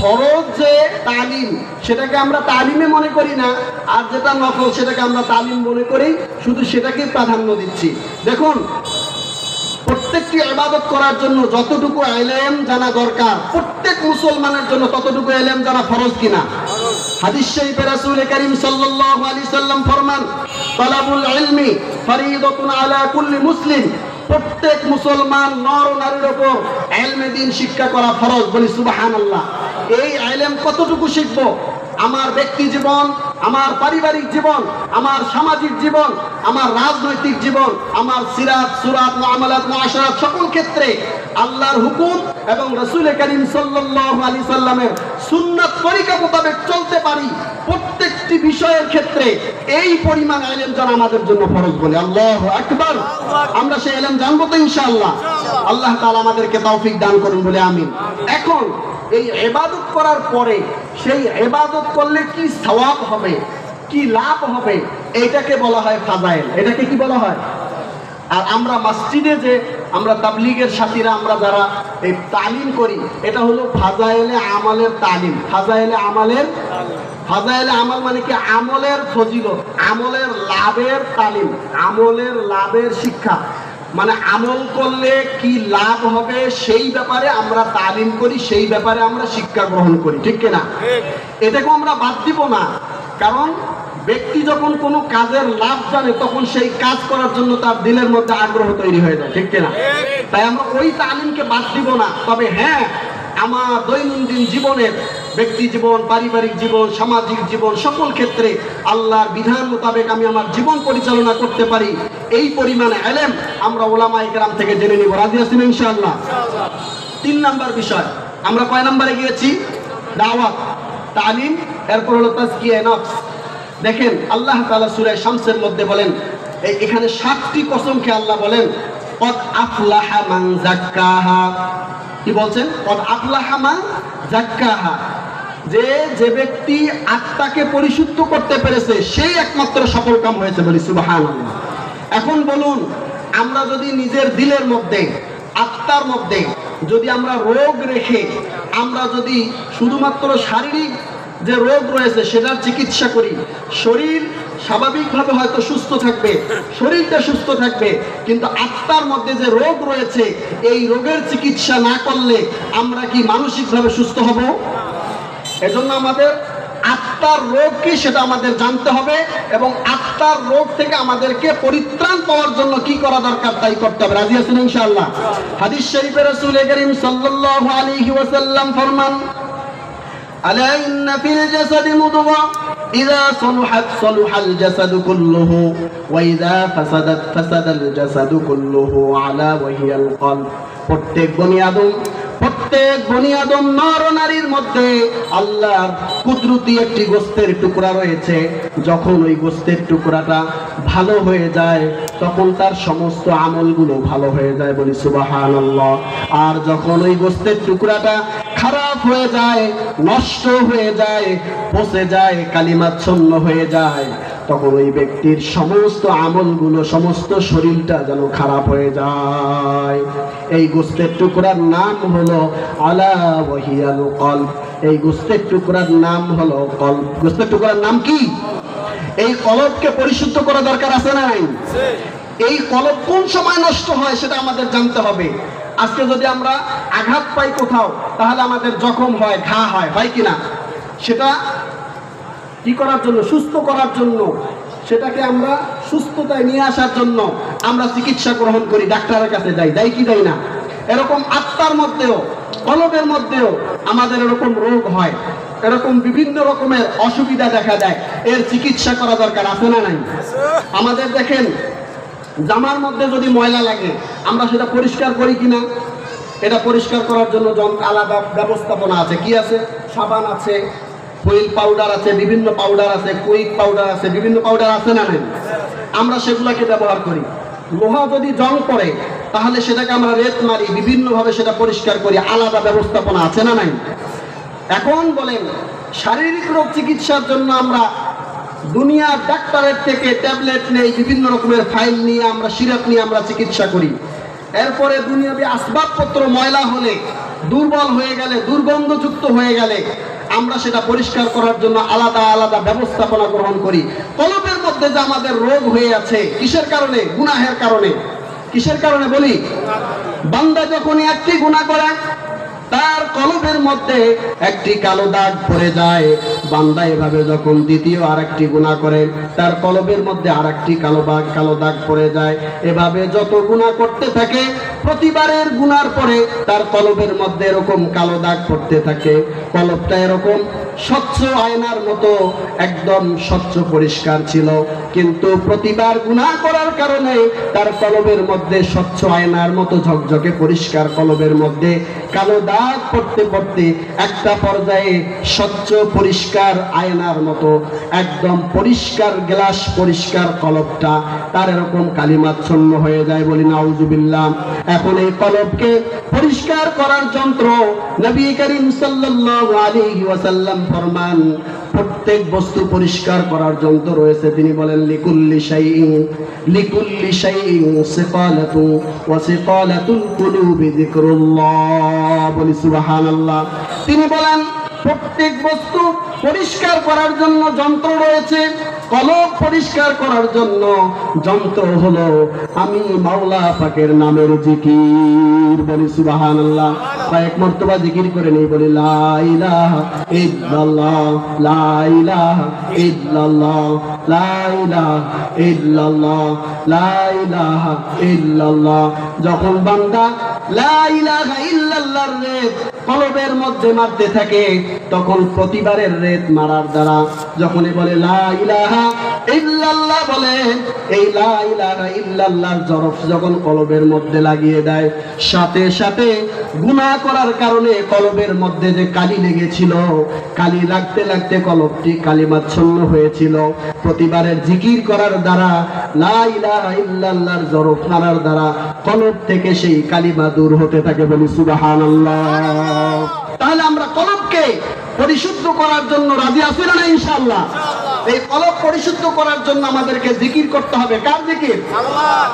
ফরজ যে তালিম সেটাকে আমরা তালিমে মনে করি না, আর যেটা নফল সেটাকে আমরা তালিম মনে করি, শুধু সেটাকে প্রাধান্য দিচ্ছি। দেখুন, প্রত্যেকটি ইবাদত করার জন্য যতটুকু ইলম জানা দরকার, প্রত্যেক মুসলমানের জন্য ততটুকু ইলম জানা ফরজ কিনা? হাদিস শরীফে রাসূল করিম সাল্লাল্লাহু আলাইহি সাল্লাম ফরমান, তালাবুল ইলমি ফরিদাতুন আলা কুল্লি মুসলিম। প্রত্যেক মুসলমান নর নারীর উপর ইলমে দ্বীন শিক্ষা করা ফরজ। বলি সুবহানাল্লাহ। এই ইলম কতটুকু শিখবো? আমার ব্যক্তি জীবন, আমার পারিবারিক জীবন, আমার সামাজিক জীবন, আমার রাজনৈতিক জীবন, আমার সিরাত, সুরাত, মুআমালাত, মুআশারাত, সকল ক্ষেত্রে আল্লাহর হুকুম এবং রাসূল করিম সাল্লাল্লাহু আলাইহি সাল্লামের সুন্নাত তরিকা মোতাবেক চলতে পারি, প্রত্যেকটা প্রত্যেকটি বিষয়ের ক্ষেত্রে এই পরিমাণ ইলম জানা আমাদের জন্য ফরজ বলে। আল্লাহু আকবার। আমরা সেই ইলম জানবো তো ইনশাআল্লাহ। আল্লাহ তাআলা আমাদেরকে তৌফিক দান করুন বলে আমিন। এখন এই ইবাদত করার পরে সেই ইবাদত করলে কি সওয়াব হবে, কি লাভ হবে, এইটাকে বলা হয় ফাজাইল। এটাকে কি বলা হয়? আর আমরা মসজিদে যে আমরা তাবলীগের সাথীরা আমরা যারা এই তালিম করি, এটা হলো ফাজাইলে আমালের তালিম। ফাজাইলে আমাল মানে কি? আমলের ফজিলত, আমলের লাভের তালিম, আমলের লাভের শিক্ষা। মানে আমল করলে কি লাভ হবে সেই ব্যাপারে আমরা তালিম করি, সেই ব্যাপারে আমরা শিক্ষা গ্রহণ করি, ঠিক কিনা? এটাকেও আমরা বাদ দিব না, কারণ ব্যক্তি যখন কোনো কাজের লাভ জানে তখন সেই কাজ করার জন্য তার দিলের মধ্যে আগ্রহ তৈরি হয়ে যায়, ঠিক কিনা? তাই আমরা ওই তালিমকে বাদ দিব না। তবে হ্যাঁ, আমার দৈনন্দিন জীবনের, ব্যক্তি জীবন, পারিবারিক জীবন, সামাজিক জীবন, সকল ক্ষেত্রে আল্লাহর বিধান মোতাবেক আমি আমার জীবন পরিচালনা করতে পারি, এই পরিমাণে ইলম আমরা উলামায়ে কেরাম থেকে জেনে নিব। রাজি আছেন ইনশাআল্লাহ? 3 নাম্বার বিষয়, আমরা কয় নাম্বারে গিয়েছি? দাওয়াত, তালিম, এরপর হলো তাজকিয়া নফস। দেখেন আল্লাহ তাআলা সূরা শামসের মধ্যে বলেন, এখানে 7টি কসমকে আল্লাহ বলেন, কদ আফলাহা মান যাক্কাহা। কি বলছেন? কদ আফলাহা মান যাক্কাহা, যে ব্যক্তি আত্মাকে পরিশুদ্ধ করতে পেরেছে সেই একমাত্র সফলকাম হয়েছে, বলি সুবহানাল্লাহ। এখন বলুন, আমরা যদি নিজের দিলের মধ্যে, আত্মার মধ্যে যদি আমরা রোগ রেখে আমরা যদি শুধুমাত্র শারীরিক যে রোগ রয়েছে সেটার চিকিৎসা করি, শরীর স্বাভাবিকভাবে হয়তো সুস্থ থাকবে, শরীরটা সুস্থ থাকবে, কিন্তু আত্মার মধ্যে যে রোগ রয়েছে এই রোগের চিকিৎসা না করলে আমরা কি মানসিকভাবে সুস্থ হব? এজন্য আমাদের আত্মার রোগ কি সেটা আমাদের জানতে হবে, এবং আত্মার রোগ থেকে আমাদেরকে পরিত্রাণ পাওয়ার জন্য কি করা দরকার তাই করতে হবে। রাজি আছেন ইনশাআল্লাহ? হাদিস শরীফে রাসূল করিম সাল্লাল্লাহু আলাইহি ওয়াসাল্লাম ফরমান, আলা ইন্না ফিল জাসাদি মুদগা ইযা সালুহাত সালুহাল জাসাদু কুল্লুহু ওয়া ইযা ফাসাদাত ফাসাদাল জাসাদু কুল্লুহু আলা ওয়া হিয়াল কলব। প্রত্যেক বনি আদম নর নারীর মধ্যে আল্লাহর কুদরতি একটি গোশতের টুকরা রয়েছে। যখন ওই গোশতের টুকরাটা ভালো হয়ে যায় তখন তার সমস্ত আমলগুলো ভালো হয়ে যায়, বলি সুবহানাল্লাহ। আর যখন ওই গোশতের টুকরাটা খারাপ হয়ে যায়, নষ্ট হয়ে যায়, পচে যায়, কালিমাচ্ছন্ন হয়ে যায়, তখন ওই ব্যক্তির সমস্ত আমলগুলো, সমস্ত শরীরটা যেন খারাপ হয়ে যায়। এই গোশতের টুকরার নাম হলো আলা ওয়া হিয়াল কলব। এই গোশতের টুকরার নাম হলো কলব। গোশতের টুকরার নাম কি? এই কলবকে পরিশুদ্ধ করা দরকার আছে না নাই? এই কলব কোন সময় নষ্ট হয় সেটা আমাদের জানতে হবে। আজকে যদি আমরা আঘাত পাই কোথাও, তাহলে আমাদের জখম হয়, ঘা হয়, হয় কিনা? সেটা কি করার জন্য? সুস্থ করার জন্য, সেটাকে আমরা সুস্থতায় নিয়ে আসার জন্য আমরা চিকিৎসা গ্রহণ করি, ডাক্তারের কাছে যাই, দেয় কি দেয় না? এরকম আত্মার মধ্যেও, কলবের মধ্যেও আমাদের এরকম রোগ হয়, এরকম বিভিন্ন রকমের অসুবিধা দেখা দেয়, এর চিকিৎসা করা দরকার আছে না নাই? আমাদের দেখেন জামার মধ্যে যদি ময়লা লাগে আমরা সেটা পরিষ্কার করি কিনা? এটা পরিষ্কার করার জন্য আলাদা ব্যবস্থাপনা আছে। কি আছে? সাবান আছে, হুইল পাউডার আছে, বিভিন্ন পাউডার আছে, কুইক পাউডার আছে, বিভিন্ন পাউডার আছে না নাই? আমরা সেগুলোকে ব্যবহার করি। লোহা যদি জং পড়ে তাহলে সেটাকে আমরা রেত মারি, বিভিন্নভাবে সেটা পরিষ্কার করি, আলাদা ব্যবস্থাপনা আছে না নাই? এখন বলেন, শারীরিক রোগ চিকিৎসার জন্য আমরা দুনিয়ার ডাক্তারের থেকে ট্যাবলেট নেই, বিভিন্ন রকমের ফাইল নিয়ে আমরা, সিরাপ নিয়ে আমরা চিকিৎসা করি। এরপরে দুনিয়াবি আসবাবপত্র ময়লা হলে, দুর্বল হয়ে গেলে, দুর্গন্ধযুক্ত হয়ে গেলে আমরা সেটা পরিষ্কার করার জন্য আলাদা আলাদা ব্যবস্থাপনা গ্রহণ করি। কলবের মধ্যে যে আমাদের রোগ হয়ে আছে, কিসের কারণে? গুনাহের কারণে। কিসের কারণে বলি? বান্দা যখনই একটি গুনাহ করে তার কলবের মধ্যে একটি কালো দাগ পড়ে যায়। বান্দা এভাবে যখন দ্বিতীয় আরেকটি গুনাহ করে তার কলবের মধ্যে আরেকটি কালো দাগ পড়ে যায়। এভাবে যত গুনাহ করতে থাকে, প্রতিবারের গুনার পরে তার কলবের মধ্যে এরকম কালো দাগ পড়তে থাকে। কলবটা এরকম স্বচ্ছ আয়নার মতো একদম স্বচ্ছ পরিষ্কার ছিল, কিন্তু প্রতিবার গুনাহ করার কারণে তার কলবের মধ্যে স্বচ্ছ আয়নার মতো ঝকঝকে পরিষ্কার কলবের মধ্যে কালো দাগ পড়তে পড়তে একটা পর্যায়ে স্বচ্ছ পরিষ্কার পরিষ্কার আয়নার মতো, একদম পরিষ্কার গ্লাস, পরিষ্কার কলবটা তার এরকম কালিমাচ্ছন্ন হয়ে যায়, বলি নাউজুবিল্লাহ। এখন এই কলবকে পরিষ্কার করার যন্ত্র নবী করিম সাল্লাল্লাহু আলাইহি ওয়াসাল্লাম ফরমান, প্রত্যেক বস্তু পরিষ্কার করার যন্ত্র রয়েছে। তিনি বলেন লিকুল্লি শাইইন সিকালাতু ওয়া সিকালাতুল কুলুবি যিকরুল্লাহ, বলি সুবহানাল্লাহ। তিনি বলেন প্রত্যেক বস্তু পরিষ্কার করার জন্য যন্ত্র রয়েছে, কলব পরিষ্কার করার জন্য যন্ত্র হলো আমি মাওলা পাকের নামের জিকির, বলি সুবহানাল্লাহ। কয়েক মর্তবা জিকির করে নেই, বলি লা ইলাহা ইল্লাল্লাহ, লা ইলাহা ইল্লাল্লাহ, লা ইলাহা ইল্লাল্লাহ, লা ইলাহা ইল্লাল্লাহ। যখন বান্দা লা ইলাহা ইল্লাল্লাহর রেত কলবের মধ্যে মারতে থাকে, তখন প্রতিবারের রেত মারার দ্বারা যখনই বলে লা ইলাহা ইল্লাল্লাহ বলে, এই লা ইলাহা ইল্লাল্লাহর জরফ যখন কলবের মধ্যে লাগিয়ে দেয়, সাথে সাথে গুনাহ করার কারণে কলবের মধ্যে যে কালি লেগেছিল, কালি লাগতে লাগতে কলবটি কালিমাচ্ছন্ন হয়েছিল, প্রতিবারের জিকির করার দ্বারা লা ইলাহা ইল্লাল্লাহর জরফ মারার দ্বারা কলব থেকে সেই কালিমা দূর হতে থাকে, বলি সুবহানাল্লাহ। তাহলে আমরা কলবকে পরিশুদ্ধ করার জন্য রাজি আছি না ইনশাআল্লাহ? এই কলব পরিশুদ্ধ করার জন্য আমাদেরকে জিকির করতে হবে। কার জিকির? আল্লাহ।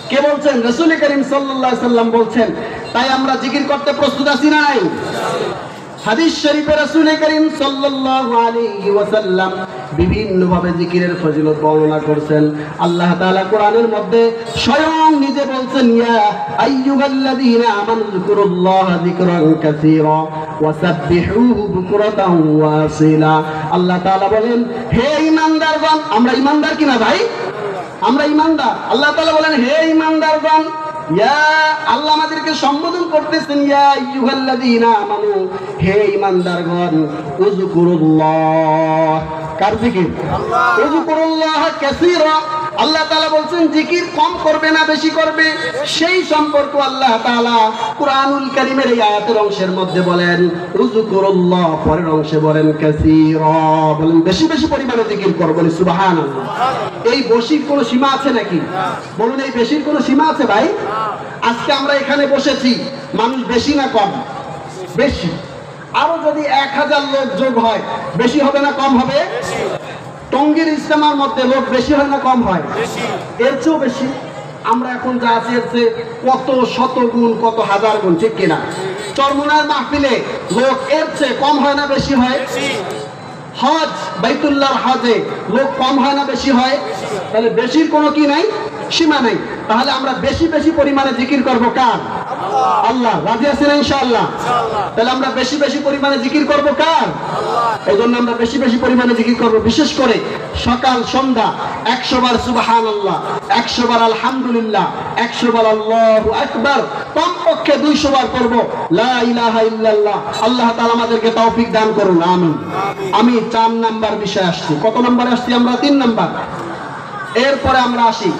কে বলছেন? রাসূল করিম সাল্লাল্লাহু আলাইহি সাল্লাম বলছেন। তাই আমরা জিকির করতে প্রস্তুত আছি না নাই? হাদিস শরীফে রাসূল করিম সাল্লাল্লাহু আলাইহি ওয়াসাল্লাম বিভিন্ন ভাবে জিকিরের ফজিলত বর্ণনা করেছেন। আল্লাহ তাআলা কোরআনের মধ্যে স্বয়ং নিজে বলছেন, ইয়া আইয়ুহাল্লাযীনা আমানু যিকুরুল্লাহা যিকরান কাসীরা ওয়া সাব্বিহুহু বুকরাতান ওয়া আসীলা। আল্লাহ তাআলা বলেন, হে ঈমানদারগণ, আমরা ঈমানদার কিনা ভাই? আমরা ঈমানদার। আল্লাহ তাআলা বলেন, হে ঈমানদারগণ, ইয়া আল্লাহ আমাদেরকে সম্বোধন করতেছেন, ইয়া আইয়ুহাল্লাযীনা আমানু, হে ঈমানদারগণ, উযকুরুল্লাহ। কার জিকির? আল্লাহ। উযকুরুল্লাহ কাসীরা। আল্লাহ তাআলা বলছেন জিকির কম করবে না বেশি করবে, সেই সম্পর্ক আল্লাহ তাআলা কুরআনুল কারীমের এই আয়াতের অংশের মধ্যে বলেন উযকুরুল্লাহ, পরের অংশে বলেন কাসীরা, বলেন বেশি বেশি পরিমাণে জিকির করো, বলি সুবহানাল্লাহ। এই বেশির কোনো সীমা আছে নাকি? বলুন, এই বেশির কোনো সীমা আছে ভাই? আজকে আমরা এখানে বসেছি, মানুষ বেশি না কম? বেশি। আরো যদি 1000 লোক যোগ হয়, বেশি হবে না কম হবে? টঙ্গীর ইজতেমার মধ্যে লোক বেশি হয় না কম হয়? এর চেয়েও বেশি। আমরা এখন যা আছি এর চেয়ে কত শত গুণ, কত হাজার গুণ, ঠিক কিনা? চরমোনার মাহফিলে লোক এর চেয়ে কম হয় না বেশি হয়? হজ, বাইতুল্লাহর হজে লোক কম হয় না বেশি হয়? তাহলে বেশির কোনো কি নাই, সীমা নাই। তাহলে আমরা বেশি বেশি পরিমাণে জিকির করব কার? আল্লাহ। রাজি আছেন ইনশাআল্লাহ? তাহলে আমরা বেশি বেশি পরিমাণে জিকির করব কার? আল্লাহ। এই জন্য আমরা বেশি বেশি পরিমাণে জিকির করব। বিশেষ করে সকাল সন্ধ্যা 100 বার সুবহানাল্লাহ, 100 বার আলহামদুলিল্লাহ, 100 বার আল্লাহু আকবার, কমপক্ষে 200 বার করব লা ইলাহা ইল্লাল্লাহ। আল্লাহ তাআলা আমাদেরকে তৌফিক দান করুন, আমিন। আমি 4 নাম্বার বিষয় আসছি। কত নম্বরে আসছি আমরা? 3 নাম্বার। এরপরে আমরা আসি,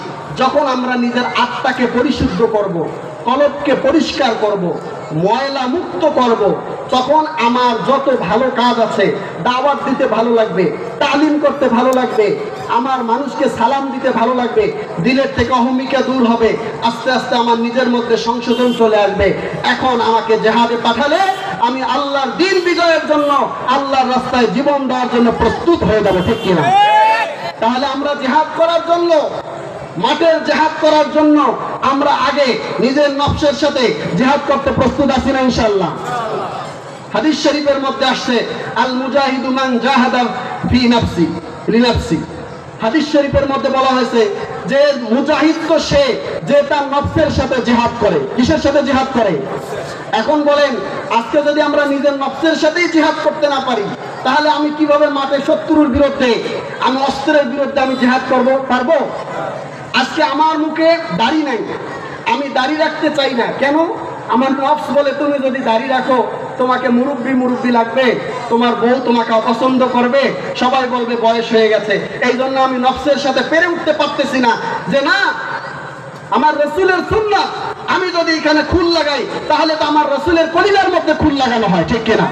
যখন আমরা নিজের আত্মাকে পরিশুদ্ধ করব, কলবকে পরিষ্কার করব, ময়লা মুক্ত করব, তখন আমার যত ভালো কাজ আছে, দাওয়াত দিতে ভালো লাগবে, তালিম করতে ভালো লাগবে, আমার মানুষকে সালাম দিতে ভালো লাগবে, দিলের থেকে অহমিকা দূর হবে, আস্তে আস্তে আমার নিজের মধ্যে সংশোধন চলে আসবে। এখন আমাকে জিহাদে পাঠালে আমি আল্লাহর দ্বীন বিজয়ের জন্য, আল্লাহর রাস্তায় জীবন দেওয়ার জন্য প্রস্তুত হয়ে যাব, ঠিক কিনা? তাহলে আমরা জিহাদ করার জন্য, মাঠের জিহাদ করার জন্য আমরা আগে নিজের নফসের সাথে জিহাদ করতে প্রস্তুত আছি না ইনশাআল্লাহ? হাদিস শরীফের মধ্যে আসছে, আল মুজাহিদু মান জাহাদা ফি নাফসি লিনাফসি। হাদিস শরীফের মধ্যে বলা হয়েছে যে মুজাহিদ তো সে যে তার নফসের সাথে জিহাদ করে। কিসের সাথে জিহাদ করে? এখন বলেন, আজকে যদি আমরা নিজের নফসের সাথেই জিহাদ করতে না পারি, তাহলে আমি কিভাবে মাঠে শত্রুর বিরুদ্ধে, আমি অস্ত্রের বিরুদ্ধে আমি জিহাদ করব? পারবো? আজকে আমার মুখে দাড়ি নাই, আমি দাড়ি রাখতে চাই না, কেন? আমার নফস বলে তুমি যদি দাড়ি রাখো তোমাকে মুরব্বি মুরব্বি লাগবে, তোমার বউ তোমাকে অপছন্দ করবে, সবাই বলবে বয়স হয়ে গেছে। এই জন্য আমি নফসের সাথে পেরে উঠতে পারতেছি না যে না, আমার রাসূলের সুন্নাত আমি যদি এখানে খুল লাগাই তাহলে তো আমার রাসূলের কলিজার মধ্যে খুল লাগানো হয়, ঠিক কিনা?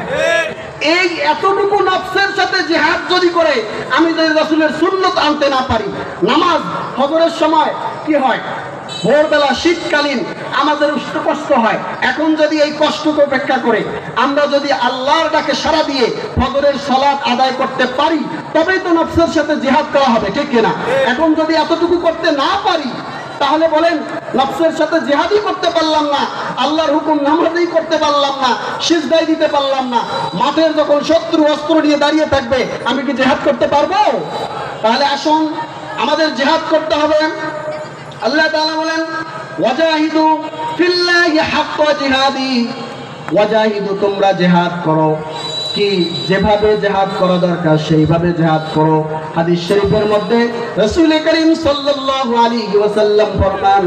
এই এতটুকু নফসের সাথে জিহাদ যদি করে আমি যদি রাসূলের সুন্নত আনতে না পারি, নামাজ ফজরের সময় কি হয়, ভোরবেলা শীতকালীন আমাদের উষ্ণ কষ্ট হয়, এখন যদি এই কষ্টকে উপেক্ষা করে আমরা যদি আল্লাহর ডাকে সাড়া দিয়ে ফজরের সালাত আদায় করতে পারি, তবেই তো নফসের সাথে জিহাদ করা হবে, ঠিক কিনা? এখন যদি এতটুকু করতে না পারি, তাহলে বলেন নফসের সাথে জিহাদই করতে পারলাম না, আল্লাহর হুকুম নামাজই করতে পারলাম না, সিজদাই দিতে পারলাম না, মাঠের যখন শত্রু অস্ত্র নিয়ে দাঁড়িয়ে থাকবে আমি কি জিহাদ করতে পারবো? তাহলে আসুন আমাদের জিহাদ করতে হবে। আল্লাহ তাআলা বলেন ওয়াজাহিদু ফিল্লাহি হাক্কা জিহাদি, ওয়াজাহিদু তোমরা জিহাদ করো, কি যেভাবে জিহাদ করা দরকার সেইভাবে জিহাদ করো। হাদিস শরীফের মধ্যে রাসূল করিম সাল্লাল্লাহু আলাইহি ওয়াসাল্লাম ফরমান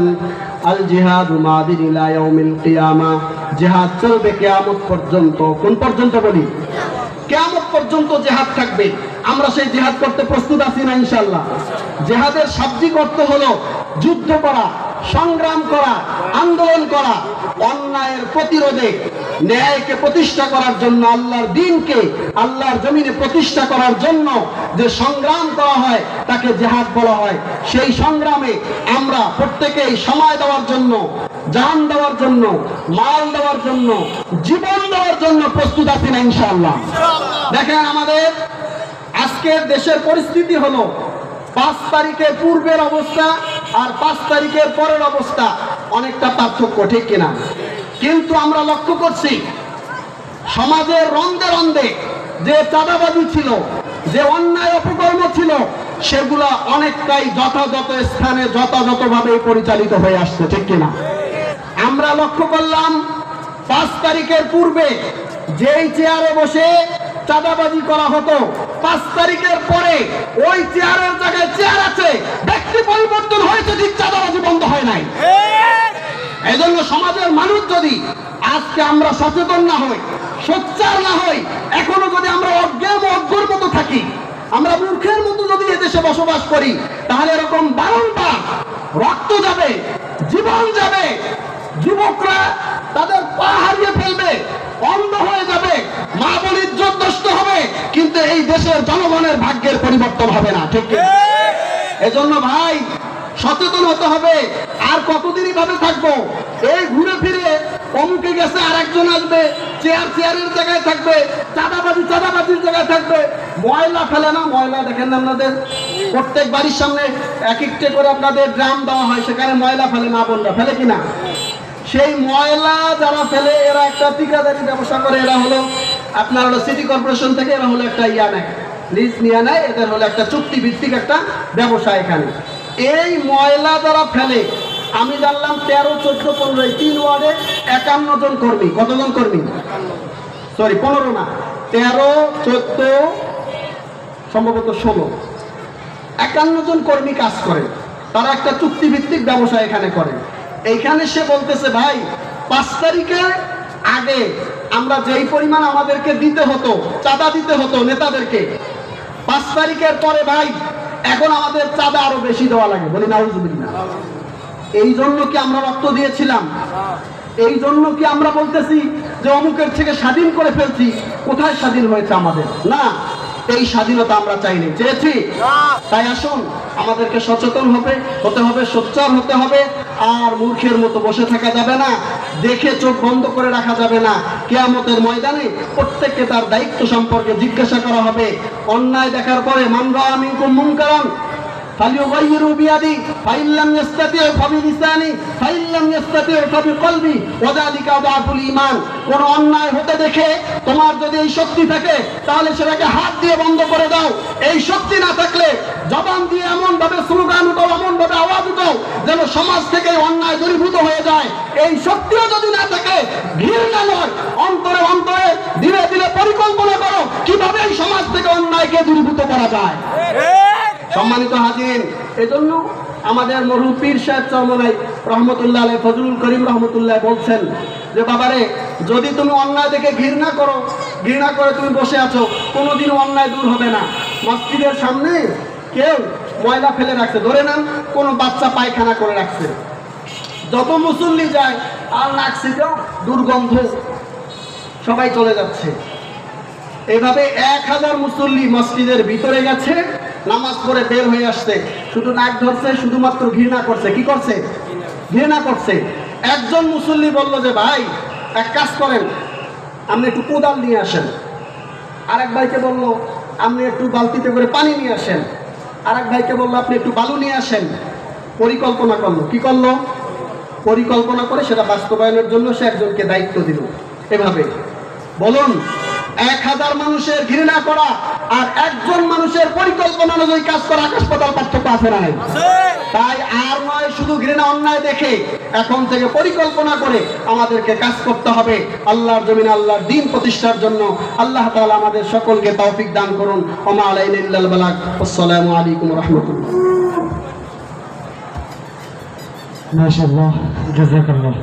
আল জিহাদু মাদিন ইলা ইয়াউমিল কিয়ামা, জিহাদ চলবে কিয়ামত পর্যন্ত। কোন পর্যন্ত বলি? কিয়ামত পর্যন্ত জিহাদ থাকবে। আমরা সেই জিহাদ করতে প্রস্তুত আছি না ইনশাআল্লাহ? জিহাদের শাব্দিক অর্থ হলো যুদ্ধ করা, সংগ্রাম করা, আন্দোলন করা, অন্যায়ের প্রতিরোধে ন্যায়কে প্রতিষ্ঠা করার জন্য, আল্লাহর দ্বীনকে আল্লাহর জমিনে প্রতিষ্ঠা করার জন্য যে সংগ্রাম করা হয় তাকে জিহাদ বলা হয়। সেই সংগ্রামে আমরা প্রত্যেকেই সময় দেওয়ার জন্য, জান দেওয়ার জন্য, মাল দেওয়ার জন্য, জীবন দেওয়ার জন্য প্রস্তুত আছি না ইনশাআল্লাহ? দেখেন আমাদের আজকের দেশের পরিস্থিতি হলো 5 তারিখের পূর্বের অবস্থা আর 5 তারিখের পরের অবস্থা অনেকটা পার্থক্য, ঠিক কিনা? কিন্তু আমরা লক্ষ্য করছি সমাজের রন্ধে রন্ধে যে চাঁদাবাজি ছিল, যে অন্যায় অপকর্ম ছিল, সেগুলা অনেকটাই যথাযথ স্থানে যথাযথভাবে পরিচালিত হয়ে আসছে, ঠিক কিনা? আমরা লক্ষ্য করলাম 5 তারিখের পূর্বে যেই চেয়ারে বসে চাঁদাবাজি করা হতো, 5 তারিখের পরে ওই চেয়ারের জায়গায় চেয়ার আছে, ব্যক্তি পরিবর্তন হয়েছে, ঠিক চাঁদাবাজি বন্ধ হয় নাই। এই জন্য সমাজের মানুষ যদি আজকে আমরা সচেতন না হই, সোচ্চার না হই, এখনো যদি আমরা অজ্ঞান অজ্ঞর মতো থাকি, আমরা মূর্খের মতো যদি এদেশে বসবাস করি, তাহলে এরকম বারংবার রক্ত যাবে, জীবন যাবে, যুবকরা তাদের পা হারিয়ে ফেলবে, অন্ধ হয়ে যাবে, মা বোনের ইজ্জত নষ্ট হবে, কিন্তু এই দেশের জনগণের ভাগ্যের পরিবর্তন হবে না, ঠিক কিনা? এজন্য ভাই সচেতন হতে হবে। আর কতদিনই ভাবে থাকবো? এই ঘুরে ফিরে অমুকে গেছে আর একজন আসবে, চেয়ারের জায়গায় থাকবে, চাঁদাবাজির জায়গায় থাকবে, ময়লা ফেলে না, ময়লা দেখেন না আপনাদের প্রত্যেক বাড়ির সামনে এক একটা করে আপনাদের ড্রাম দেওয়া হয়, সেখানে ময়লা ফেলে না, বোনরা ফেলে কিনা? সেই ময়লা যারা ফেলে এরা একটা ঠিকাদারি ব্যবসা করে, এরা হলো আপনার হলো সিটি কর্পোরেশন থেকে, এরা হলো একটা লিজ নিয়ে নেয়, এদের হলো একটা চুক্তি ভিত্তিক একটা ব্যবসা। এখানে এই ময়লা যারা ফেলে, আমি জানলাম 13, 14, 15 এই 3 ওয়ার্ডে 51 জন কর্মী। কতজন কর্মী? সরি 15 না, 13, 14, সম্ভবত 16, 51 জন কর্মী কাজ করে। তারা একটা চুক্তি ভিত্তিক ব্যবসা এখানে করে। এইখানে সে বলতেছে ভাই 5 তারিখের আগে আমরা যেই পরিমাণ আমাদেরকে দিতে হতো, চাঁদা দিতে হতো নেতাদেরকে, 5 তারিখের পরে ভাই এখন আমাদের চাঁদা আরো বেশি দেওয়া লাগে। বলি নাউজুবিল্লাহ। এই জন্য কি আমরা রক্ত দিয়েছিলাম? এই জন্য কি আমরা বলতেছি যে অমুকের থেকে স্বাধীন করে ফেলছি? কোথায় স্বাধীন হয়েছে আমাদের? না, এই স্বাধীনতা আমরা চাইনি, চেয়েছি। তাই আসুন আমাদেরকে সচেতন হতে হবে, সোচ্চার হতে হবে। আর মূর্খের মতো বসে থাকা যাবে না, দেখে চোখ বন্ধ করে রাখা যাবে না। কিয়ামতের ময়দানে প্রত্যেককে তার দায়িত্ব সম্পর্কে জিজ্ঞাসা করা হবে। অন্যায় দেখার পরে মান রাআ মিনকুম মুনকারান ফালিয়ুগাইয়িরু বিয়াদি ফাইন লাম ইস্তাতি' ফাবিলিসানি ফাইন লাম ইস্তাতি' ফাবিকলবি ওয়া যালিকা আযআফুল ঈমান। কোন অন্যায় হতে দেখে তোমার যদি এই শক্তি থাকে তাহলে সেটাকে হাত দিয়ে বন্ধ করে দাও। এই শক্তি না থাকলে জবান দিয়ে এমন ভাবে স্লোগান উঠাও, এমন ভাবে আওয়াজ উঠাও যেন সমাজ থেকে অন্যায় দূরীভূত হয়ে যায়। এই শক্তিও যদি না থাকে, ঘৃণা নয়, অন্তরে অন্তরে ধীরে ধীরে পরিকল্পনা করো কিভাবে এই সমাজ থেকে অন্যায়কে দূরীভূত করা যায়। সম্মানিত হাজিরিন, এজন্য আমাদের মরহুম পীর সাহেব চরমনাই রহমতুল্লাহ আলাইহি, ফজলুল করিম রহমতুল্লাহ বলছেন যে বাবারে, যদি তুমি অন্যায় দেখে ঘৃণা করে তুমি বসে আছো, কোনোদিনও অন্যায় দূর হবে না। মসজিদের সামনে কেউ ময়লা ফেলে রাখছে, ধরে নেন কোনো বাচ্চা পায়খানা করে রাখছে, যত মুসল্লি যায় আর নাকছিতেও দুর্গন্ধ, সবাই চলে যাচ্ছে। এভাবে 1000 মুসল্লি মসজিদের ভিতরে গেছে, নামাজ পড়ে বের হয়ে আসছে, শুধু নাক ধরছে, শুধুমাত্র ঘৃণা করছে। কি করছে? ঘৃণা করছে। একজন মুসল্লি বলল যে ভাই এক কাজ করেন, আপনি একটু কোদাল নিয়ে আসেন। আরেক ভাইকে বলল আপনি একটু বালতিতে করে পানি নিয়ে আসেন। আরেক ভাইকে বলল আপনি একটু বালু নিয়ে আসেন। পরিকল্পনা করলো। কি করলো? পরিকল্পনা করে সেটা বাস্তবায়নের জন্য সে একজনকে দায়িত্ব দিল। এভাবে বলুন, 1000 মানুষের ঘৃণা করা আর একজন মানুষের পরিকল্পনা অনুযায়ী কাজ করা আকাশ পাতাল পার্থক্য আছে না? তাই আর নয় শুধু ঘৃণা অন্যায় দেখে, এখন থেকে পরিকল্পনা করে আমাদেরকে কাজ করতে হবে আল্লাহর জমিনে আল্লাহর দ্বীন প্রতিষ্ঠার জন্য। আল্লাহ তাআলা আমাদের সকলকে তৌফিক দান করুন। ওমা আলাইনা ইল্লাল বালাগ। আসসালামু আলাইকুম ওয়া রাহমাতুল্লাহ। মাশাআল্লাহ, জাযাকাল্লাহ।